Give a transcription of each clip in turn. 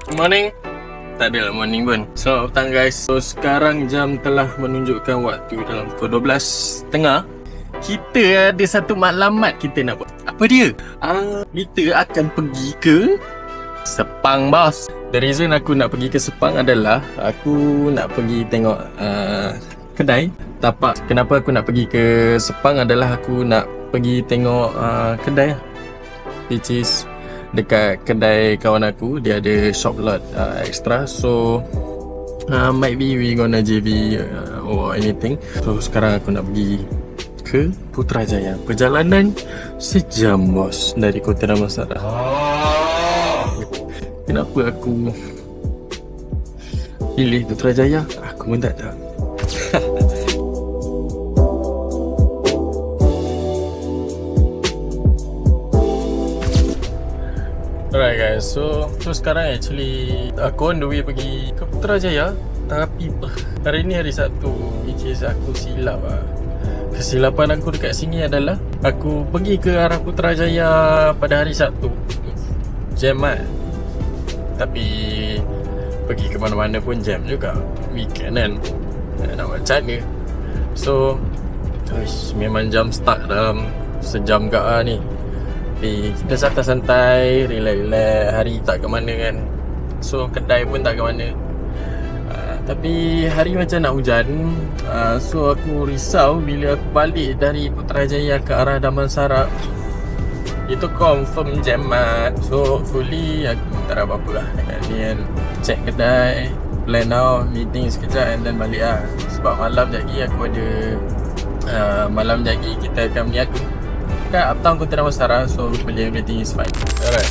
Good morning. Tak adalah morning pun. Selamat petang guys. So sekarang jam telah menunjukkan waktu dalam pukul 12.30. Kita ada satu maklumat kita nak buat. Apa dia? Kita akan pergi ke Sepang, bos. The reason aku nak pergi ke Sepang adalah aku nak pergi tengok kedai tapak. Kenapa aku nak pergi ke Sepang adalah aku nak pergi tengok kedai, which is dekat kedai kawan aku. Dia ada shop lot extra. So might be we gonna JV or anything. So sekarang aku nak pergi ke Putrajaya. Perjalanan sejam, bos, dari Kota Damansara. Kenapa aku pilih Putrajaya? Aku pun tak tahu. Alright guys, so sekarang actually aku on the way pergi ke Putrajaya. Tapi hari ni hari Sabtu, which is aku silap lah. Kesilapan aku dekat sini adalah aku pergi ke arah Putrajaya pada hari Sabtu, jam lah. Tapi pergi ke mana-mana pun jam juga. Weekend kan, nak buat macam mana. So memang jam start dalam sejam gak lah ni. Tapi kita santai-santai, relax-relax. Hari tak ke mana kan. So kedai pun tak ke mana. Tapi hari macam nak hujan. So aku risau bila aku balik dari Putrajaya ke arah Damansara. Itu confirm jam mat. So hopefully aku tak ada apa-apa lah dengan ni kan. Check kedai, plan out, meeting sekejap and then balik lah. Sebab malam lagi aku ada malam lagi kita akan berniaga kat Uptown Kota Damansara. So hopefully everything is fine. Alright.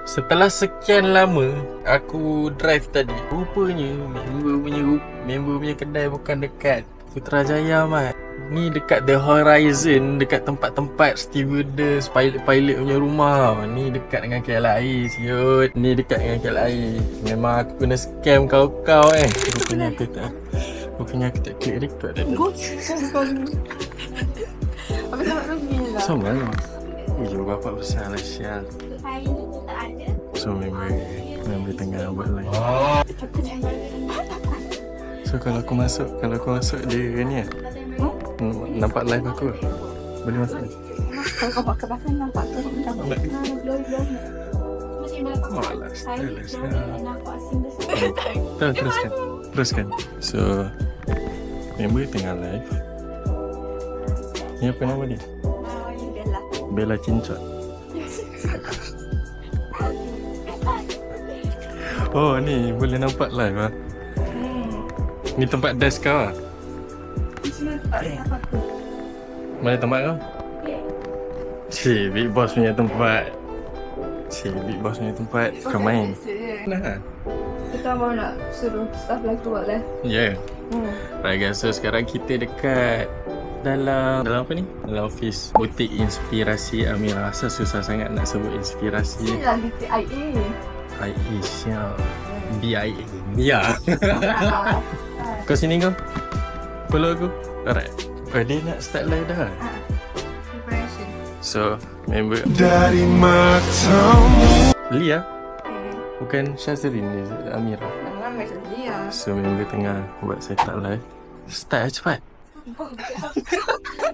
Setelah sekian lama aku drive tadi, rupanya member punya kedai bukan dekat Putrajaya mat. Ni dekat The Horizon, dekat tempat-tempat stewardess, pilot-pilot punya rumah. Ni dekat dengan KLIA siut. Ni dekat dengan KLIA. Memang aku kena scam kau-kau Rupanya aku tak klik record dah. Apa tak pergi lah. Sama lah. Ujung bapak besar lah sial. So member tengah buat live. So kalau aku masuk dia ni nampak live aku. Boleh masuk ni? Kalau kau pakai bahasa nampak tu nampak. Malas. Teruskan. So member tengah live. Ni apa nama dia? Bella Cincot. Oh ni boleh nampak live lah. Ni tempat desk kau lah. Mana tempat kau? Big Boss punya tempat. Big Boss punya tempat. Kau main. Nah. Kita mau nak suruh staff lagi buat live. Yeah. Right guys, so sekarang kita dekat dalam apa ni? Dalam office butik inspirasi Amira. Rasa susah sangat nak sebut inspirasi. Inilah BIA. IA siap. BIA. Ya. Kau sini kau? Follow aku. Alright. Dia nak start live dah. Preparation. So, member Dari matamu. Lia. Bukan Syazrin ni, Amira. Jangan macam dia. So, member tengah buat setup live. Start cepat.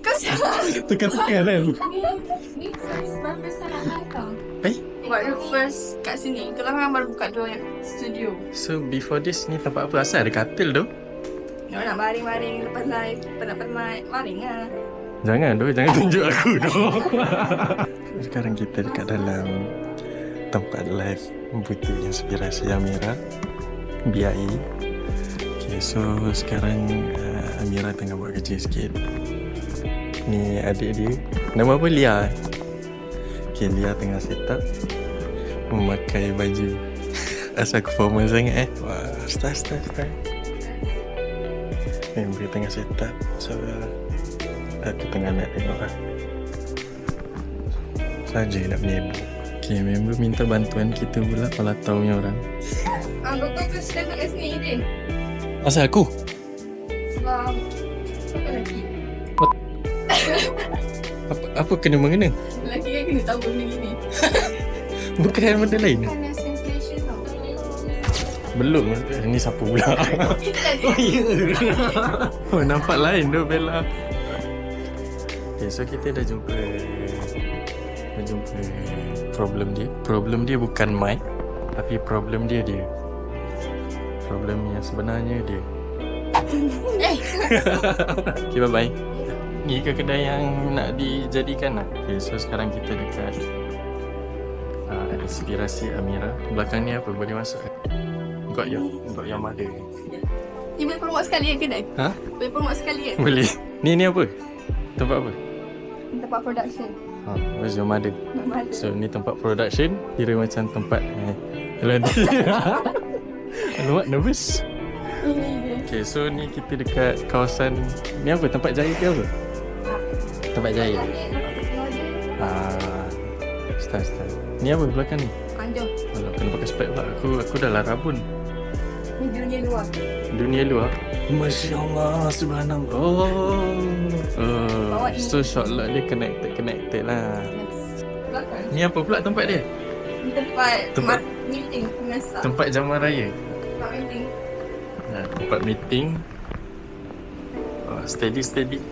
Kau siapa? Tekan-tekan kan. Ni first time nak live tau. Baru first kat sini. Kalau memang baru buka dua studio. So, before this ni tempat apa? Asal ada katil tu? Kalau nak baring-baring lepas live, penat-penat, baring lah. Jangan tunjuk aku doh. Sekarang kita dekat dalam tempat live butik inspirasi Amira, BIA. Okay, so sekarang Amira tengah buat kerja sikit. Ni adik dia. Nama apa? Lia. Okay, Lia tengah set up memakai baju. Asal aku formal sangat Wah, start. Member tengah set up. So aku tengah nak tengok lah. Saja nak menyebu. Okay, member minta bantuan kita pula kalau tahu punya orang. Kau first time kat sini ni. Asal aku? Sebab apa lagi? Apa kena-mengena? Lelaki kan kena tahu benda gini. Bukan benda lain. Bukan sensation tau. Belum. Ni siapa pula? Oh ya. Oh, nampak lain tu Bella. Okay, so kita dah jumpa problem dia. Problem dia bukan mic, tapi problem dia. Problem yang sebenarnya dia. Okay, bye-bye. Ni ke kedai yang nak dijadikan lah. Okay, so sekarang kita dekat Inspirasi Amira. Belakang ni apa? Boleh masuk? Got your mother. Ni boleh promote sekali kan kedai? Ha? Boleh promote sekali kan? Boleh. Ni apa? Tempat apa? Tempat production. Where's your mother? So ni tempat production. Kira macam tempat Alamak, nervous. Okay, so ni kita dekat kawasan. Ni apa? Tempat jahit ke apa? Tempat jahit. Start. Ni apa belakang ni? Anjur. Alah, kena pakai spek pula. Aku dah lah rabun. Ni dunia luar. Dunia luar. Masya Allah, subhanallah. So shortcut dia connected lah. Belakang. Ni apa pula tempat dia? Tempat meeting pengasas. Tempat jamuan raya. Tempat meeting. Tempat meeting. Steady.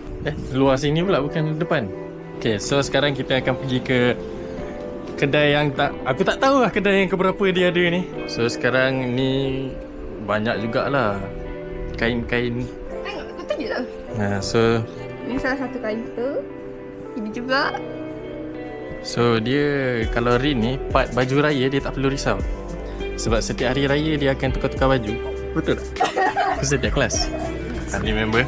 Luar sini pula, bukan depan. Okay, so sekarang kita akan pergi ke kedai yang aku tak tahu lah kedai yang keberapa dia ada ni. So sekarang ni banyak jugalah kain-kain. Tengok, aku tunjuk lah. So ni salah satu kain tu. Ini juga. So dia, kalau Rin ni part baju raya dia tak perlu risau. Sebab setiap hari raya dia akan tukar-tukar baju. Betul tak? Aku setiap kelas. Remember?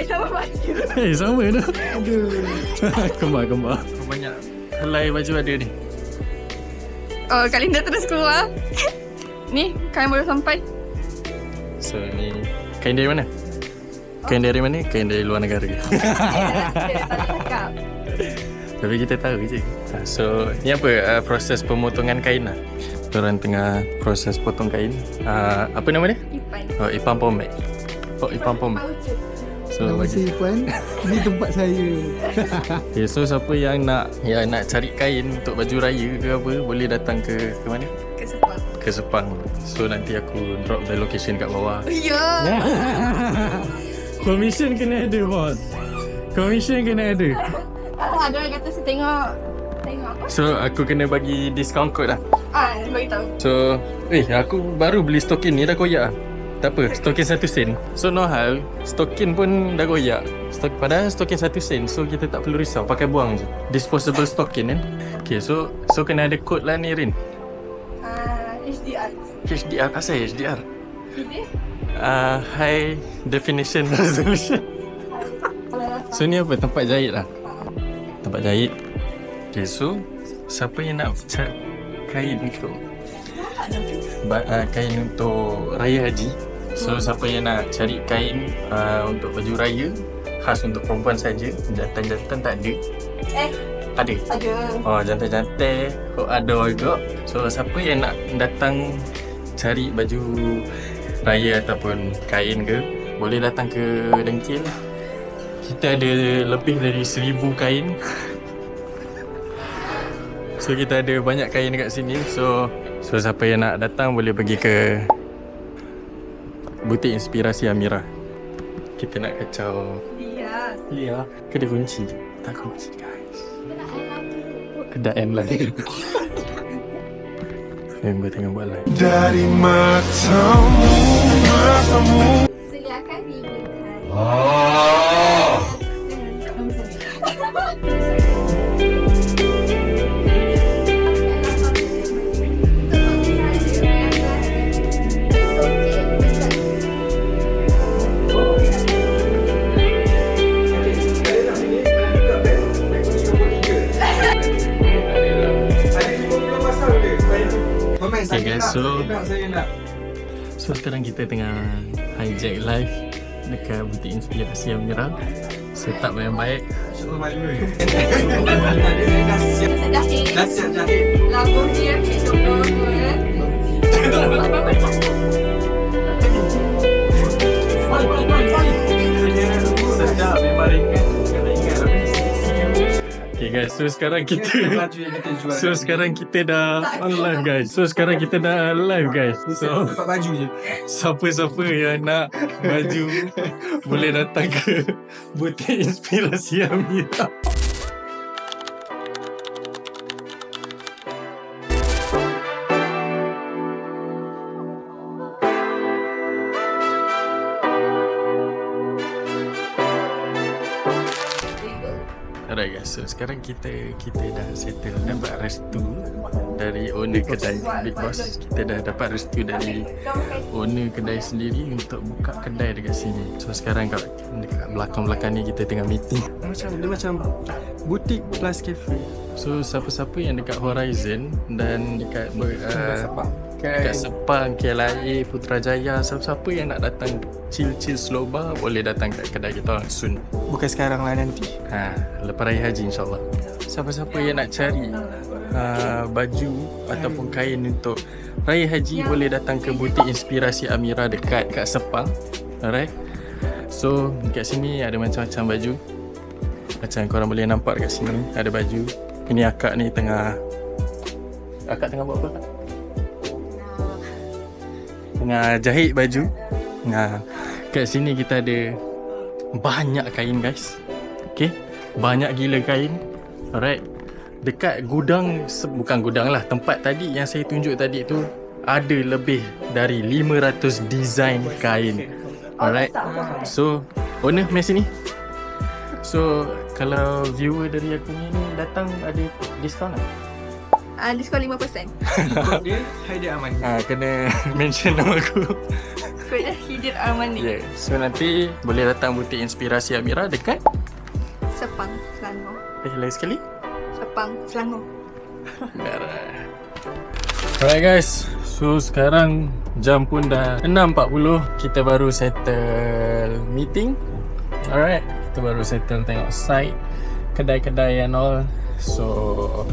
Sama baju. Sama dah. Kembar. Banyak helai baju ada ni. Oh, Kak Linda terus keluar. Ni, kain baru sampai. So ni kain dari mana? Kain dari mana? Kain dari luar negara. Tapi kita tahu je. So ni apa? Proses pemotongan kain lah. Diorang tengah proses potong kain. Apa nama dia? Ipan. Ipan Pomek. Ipan Pomek. So nama saya Ipan. Ini tempat saya. Okay, so siapa yang nak cari kain untuk baju raya ke apa, boleh datang ke mana? Ke Sepang. So nanti aku drop the location kat bawah. Ya. Commission kena ada, bos. Commission kena ada. Ada orang kata saya tengok apa? So aku kena bagi discount code lah. Bagi tahu. So aku baru beli stokin ni dah koyak. Tak apa, stokin 1 sen. So no hal, stokin pun dah koyak. Padahal stokin 1 sen. So kita tak perlu risau, pakai buang je. Disposable stokin kan. Okay, so kena ada code lah ni, Rin. HDR, asal HDR? High Definition Resolution. So ni apa? Tempat jahit lah. Tempat jahit. Okay, so siapa yang nak cari kain untuk kain untuk Raya Haji. So siapa yang nak cari kain untuk baju raya khas untuk perempuan saja, jantan-jantan tak ada. Ada. Oh, jantan-jantan ada juga. So siapa yang nak datang cari baju raya ataupun kain ke, boleh datang ke Dengkil. Kita ada lebih dari 1000 kain. So kita ada banyak kain dekat sini. So siapa yang nak datang boleh pergi ke Butik Inspirasi Amira. Kita nak kacau Lia. Kedai kunci. Tak kunci, guys. Kedai M lagi. Gue tengah buat live. Dari matamu. Silakan diberikan. Okay guys, so sekarang kita tengah hijack live dekat Butik Inspirasi Amira. Setup yang baik. Dah siap jahit. Lagu dia contoh Okay guys, so sekarang kita dah on live guys. So dapat baju je. siapa-siapa yang nak baju boleh datang ke butik Inspirasi Amira. Alright guys, so sekarang kita dah settle, dapat restu dari owner kedai, because kita dah dapat restu dari owner kedai sendiri untuk buka kedai dekat sini. So sekarang dekat belakang-belakang ni kita tengah meeting. Dia macam butik plus cafe. So siapa-siapa yang dekat Horizon dan dekat Sepang, KLIA, Putrajaya, siapa-siapa yang nak datang chill slow bar boleh datang kat kedai kita orang soon. Bukan sekarang lah, nanti. Lepas Raya Haji insyaAllah. Siapa-siapa yang nak cari baju ataupun kain untuk Raya Haji boleh datang ke butik Inspirasi Amira dekat Sepang. Alright. So dekat sini ada macam-macam baju. Macam korang boleh nampak dekat sini ada baju. Ini akak ni tengah buat apa? Tengah jahit baju. Kat sini kita ada banyak kain guys. Okay, banyak gila kain. Alright. Dekat gudang, bukan gudang lah, tempat tadi yang saya tunjuk tadi tu ada lebih dari 500 design kain. Alright. So owner mai sini. So kalau viewer dari aku ni datang ada diskaun tak? Diskaun 5%. Dia Haidir Armani. Kena mention nama aku. Kodnya Haidir Armani. Yeah. So nanti boleh datang butik Inspirasi Amira dekat Sepang, Selangor. lagi sekali Sepang, Selangor. Alright guys, so sekarang jam pun dah 6.40. Kita baru settle meeting. Alright, kita baru settle tengok site, kedai-kedai and all. So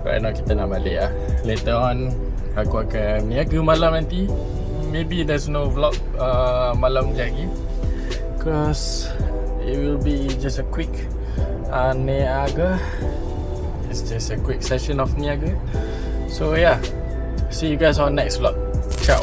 right now kita nak balik lah. Later on aku akan niaga malam nanti. Maybe there's no vlog malam lagi, because it will be just a quick niaga. It's just a quick session of niaga. So yeah, see you guys on next vlog. Ciao.